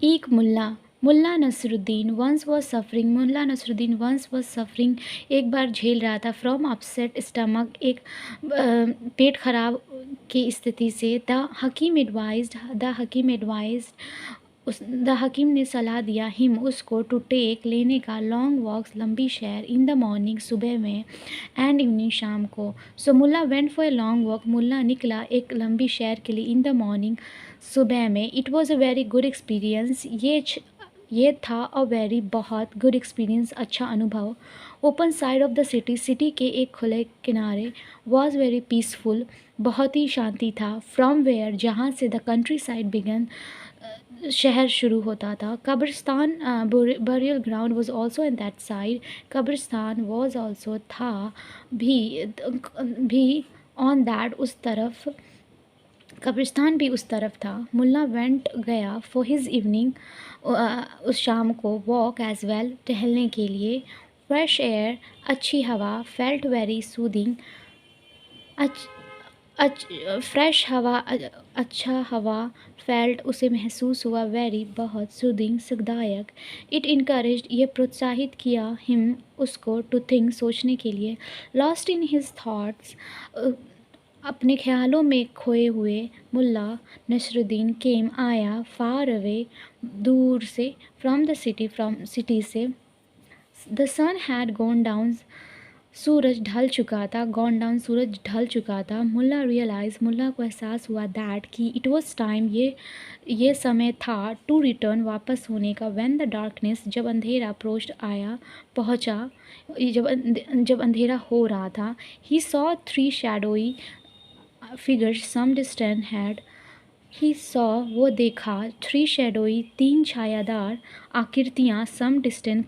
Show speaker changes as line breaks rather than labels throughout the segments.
एक Mulla Nasruddin once was suffering एक बार झेल रहा था फ्रॉम अपसेट स्टमक एक पेट खराब की स्थिति से। द हकीम ने सलाह दिया हिम उसको टू टेक लेने का लॉन्ग वॉक्स लंबी सैर इन द मॉर्निंग सुबह में एंड इवनिंग शाम को। So Mulla went for a long walk Mulla निकला एक लंबी सैर के लिए इन द मॉर्निंग सुबह में। It was a very good experience ये था अ वेरी बहुत गुड एक्सपीरियंस अच्छा अनुभव। Open side of the city के एक खुले किनारे वॉज वेरी पीसफुल बहुत ही शांति था। फ्रॉम वेयर जहाँ से द कंट्री साइड बिगन शहर शुरू होता था। कब्रिस्तान burial ground was also in that side कब्रिस्तान वॉज ऑल्सो था भी ऑन दैट उस तरफ कब्रिस्तान भी उस तरफ था। मुल्ला वेंट गया फॉर हिज इवनिंग उस शाम को वॉक एज वेल टहलने के लिए। फ्रेश एयर अच्छी हवा फेल्ट वेरी सूदिंग फ्रेश हवा अच्छा हवा फेल्ट उसे महसूस हुआ वेरी बहुत सूदिंग सुखदायक। इट इनकरेज्ड ये प्रोत्साहित किया हिम उसको टू थिंक सोचने के लिए। लॉस्ट इन हिज थाट्स अपने ख्यालों में खोए हुए मुल्ला नसरुद्दीन केम आया फार अवे दूर से फ्रॉम सिटी से। The sun had gone down सूरज ढल चुका था। मुल्ला रियलाइज मुल्ला को एहसास हुआ दैट कि इट वॉज टाइम ये समय था टू रिटर्न वापस होने का। व्हेन द डार्कनेस जब अंधेरा पहुंचा जब अंधेरा हो रहा था। He saw 3 shadowy figures some distance had he saw वो देखा 3 शैडोई 3 छायादार आकृतियाँ सम डिस्टेंस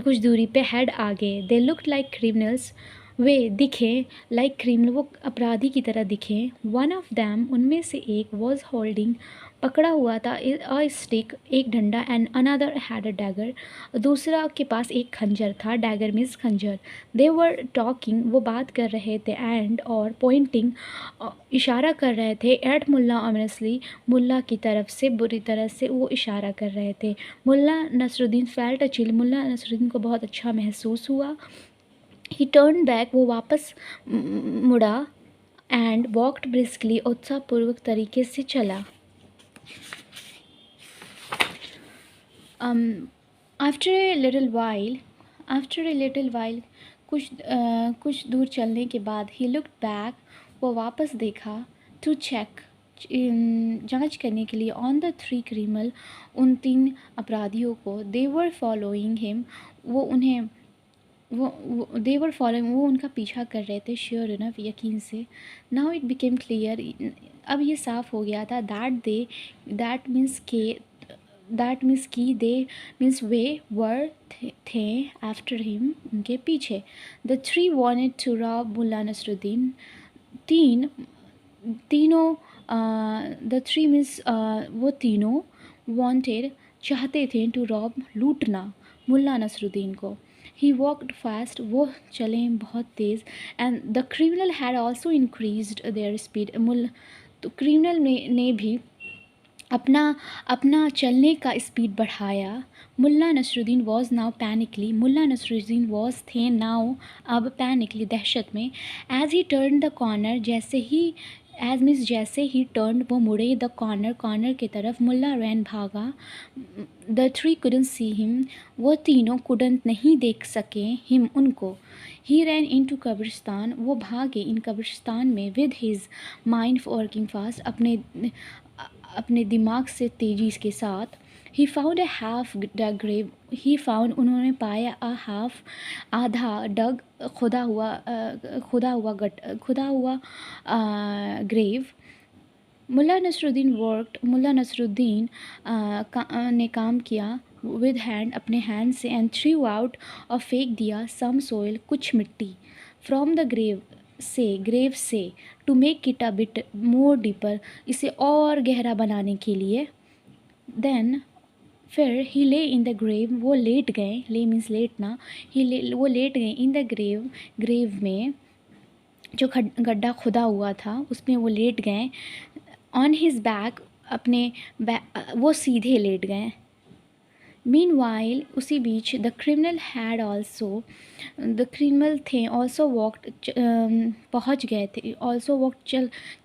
कुछ दूरी पे हेड आगे। दे लुक्ड लाइक क्रिमिनल्स वे दिखे लाइक क्रिमिनल वो अपराधी की तरह दिखे। वन ऑफ दैम उनमें से एक वॉज होल्डिंग पकड़ा हुआ था अ स्टिक एक डंडा and another had a dagger दूसरा के पास एक खंजर था। डैगर मीन्स खंजर। दे वर टॉकिंग वो बात कर रहे थे एंड और पॉइंटिंग इशारा कर रहे थे एट मुल्ला ऑनेस्टली मुल्ला की तरफ से बुरी तरह से वो इशारा कर रहे थे। Mulla Nasruddin felt a chill Mulla Nasruddin को बहुत अच्छा महसूस हुआ। ही टर्न बैक वो वापस मुड़ा एंड वॉकड ब्रिस्कली उत्साहपूर्वक तरीके से चला। आफ्टर ए लिटिल वाइल कुछ दूर चलने के बाद ही लुक्ड बैक वो वापस देखा टू चेक जांच करने के लिए ऑन द 3 क्रिमिनल उन 3 अपराधियों को। दे वर फॉलोइंग हिम वो उनका पीछा कर रहे थे। श्योर इनफ यकीन से। नाउ इट बिकेम क्लियर अब ये साफ हो गया था दैट मीन्स कि दे मीन्स वे वर थे आफ्टर हिम उनके पीछे। The 3 wanted to Rob Mulla Nasruddin तीनों द 3 मीन्स वो तीनों वांटेड चाहते थे टू रॉब लूटना मुल्ला नसरुद्दीन को। ही वॉकड फास्ट वो चले बहुत तेज़ and the criminal had also increased their speed तो क्रिमिनल ने भी अपना चलने का स्पीड बढ़ाया। Mulla Nasruddin was now panicky Mulla Nasruddin was थे नाउ अब पैनिकली दहशत में। As he turn the corner जैसे ही टर्न वो मुड़े द कॉर्नर की तरफ मुल्ला रैन भागा। द 3 कुडंट सी हिम वो तीनों कुडंट नहीं देख सके हिम उनको। ही रैन इन टू कब्रिस्तान वो भागे इन कब्रिस्तान में with his mind working fast अपने दिमाग से तेज़ी के साथ। He found a half dug grave उन्होंने पाया आधा डग खुदा हुआ ग्रेव। मुल्ला नसरुद्दीन ने काम किया विद हैंड अपने हैंड से एंड थ्रू आउट और फेंक दिया सम सोइल कुछ मिट्टी फ्रॉम द ग्रेव से to make it a bit more deeper इसे और गहरा बनाने के लिए। देन फिर ही ले इन द ग्रेव वो लेट गए ले मीन्स लेटना वो लेट गए इन द ग्रेव में जो गड्ढा खुदा हुआ था उसमें वो लेट गए। ऑन हिज बैक वो सीधे लेट गए। मीनवाइल उसी बीच द क्रिमिनल थे ऑल्सो वॉक्ड पहुँच गए थे, ऑल्सो वॉक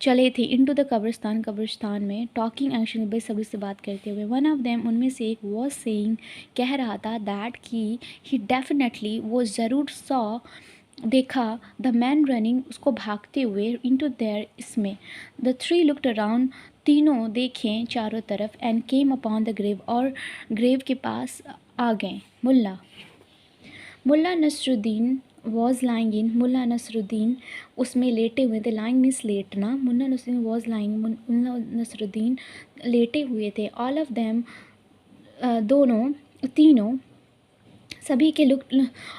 चले थे इनटू द कब्रिस्तान में, टॉकिंग एक्शन बेसब्री से बात करते हुए। वन ऑफ देम उनमें से एक वॉज सेइंग कह रहा था दैट कि ही डेफिनेटली वो ज़रूर देखा द मैन रनिंग उसको भागते हुए इनटू देयर इसमें। द थ्री लुक्ड अराउंड तीनों देखें चारों तरफ and came upon the grave और ग्रेव के पास आ गए। Mulla Nasruddin was lying in, Mulla Nasruddin उसमें लेटे हुए थे। लाइंग मीन्स लेटना। मुल्ला नसरुद्दीन वॉज लाइंग, मुल्ला नसरुद्दीन लेटे हुए थे। ऑल ऑफ देम तीनों सभी के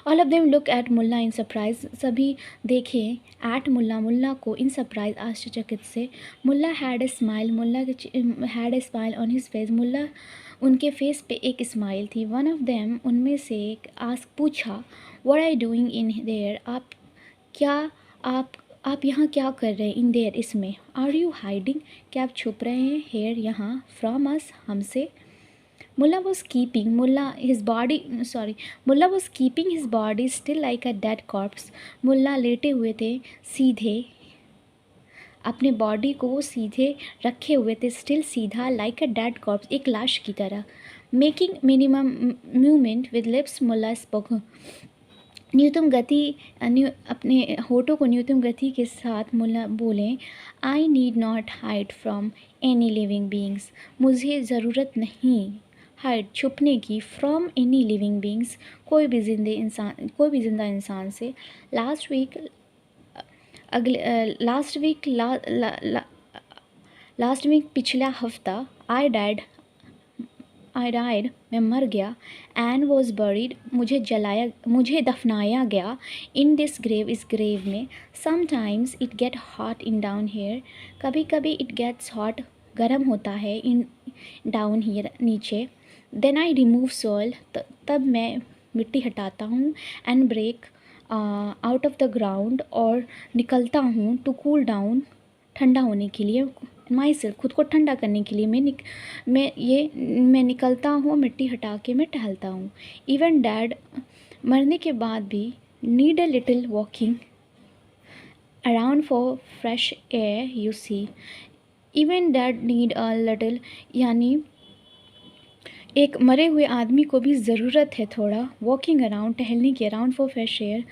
all of them look at Mulla in surprise, सभी देखे एट मुल्ला को इन सरप्राइज आश्चर्यचकित से। Mulla had a smile, had a smile on his face, Mulla उनके फेस पे एक स्माइल थी। वन ऑफ देम उनमें से एक आस्क पूछा what are you doing in there, आप यहाँ क्या कर रहे हैं? इन देयर इसमें। आर यू हाइडिंग, क्या आप छुप रहे हैं? हेयर यहाँ, फ्रॉम अस हमसे। Mullah was keeping his body still like a dead corpse. मुल्ला लेटे हुए थे सीधे, अपने बॉडी को वो सीधे रखे हुए थे, स्टिल सीधा, लाइक अ डेड कॉर्प्स एक लाश की तरह। Making minimum movement with lips Mulla spoke, न्यूनतम गति अपने होठों को न्यूनतम गति के साथ मुल्ला बोले I need not hide from any living beings, मुझे ज़रूरत नहीं हाइड छुपने की, फ्रॉम एनी लिविंग बींग्स कोई भी जिंदा इंसान से। लास्ट वीक पिछला हफ्ता आई डाइड मैं मर गया, एंड वॉज बरीड मुझे दफनाया गया, इन दिस ग्रेव इस ग्रेव में। Sometimes it get hot in down here, कभी कभी इट गेट्स हॉट गर्म होता है इन डाउन हियर नीचे। देन आई रिमूव सॉइल, तब मैं मिट्टी हटाता हूँ, and break out of the ground और निकलता हूँ, टू कूल डाउन ठंडा होने के लिए, माई सेल्फ खुद को ठंडा करने के लिए मैं निकलता हूँ, मिट्टी हटा के मैं टहलता हूँ। इवन डैड मरने के बाद भी need a little walking around for fresh air you see, even dead need a little, यानी एक मरे हुए आदमी को भी ज़रूरत है थोड़ा वॉकिंग अराउंड टहलने की, अराउंड फॉर फ्रेश एयर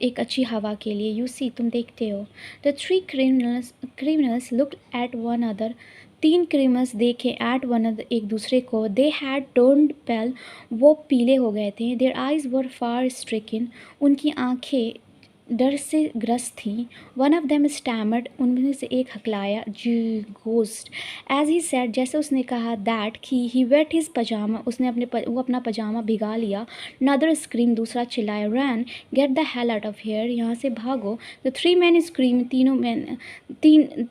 एक अच्छी हवा के लिए। यू सी तुम देखते हो। The three criminals look at one other, तीन क्रिमिनल्स देखे एट वन अदर एक दूसरे को। दे हैड टर्न्ड पेल, वो पीले हो गए थे। There eyes were far stricken, उनकी आँखें डर से ग्रस्त थी। वन ऑफ देम स्टैमर्ड, उनमें से एक हकलाया, जी घोस्ट, एज ही सेड, जैसे उसने कहा, दैट कि ही वेट हिज पजामा, उसने वो अपना पजामा भिगा लिया। नदर स्क्रीम, दूसरा चिल्लाया, ran get the hell out of here, यहाँ से भागो। The three man scream,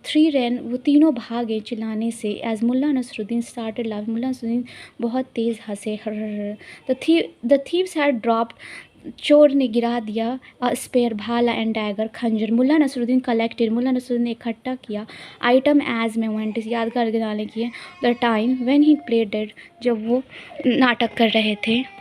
three ran, वो तीनों भागे चिल्लाने से। As Mulla Nasruddin started laugh, Mulla Nasruddin बहुत तेज़ हंसे। द थीव्स हैड ड्रॉप्ड, चोर ने गिरा दिया, स्पेयर भाला एंड डैगर खंजर। मुल्ला नसरुद्दीन कलेक्टेड, मुल्ला नसरुद्दीन ने इकट्ठा किया। आइटम एज मेमेंटस, यादगार गिनाने किए। The time when he played dead, जब वो नाटक कर रहे थे।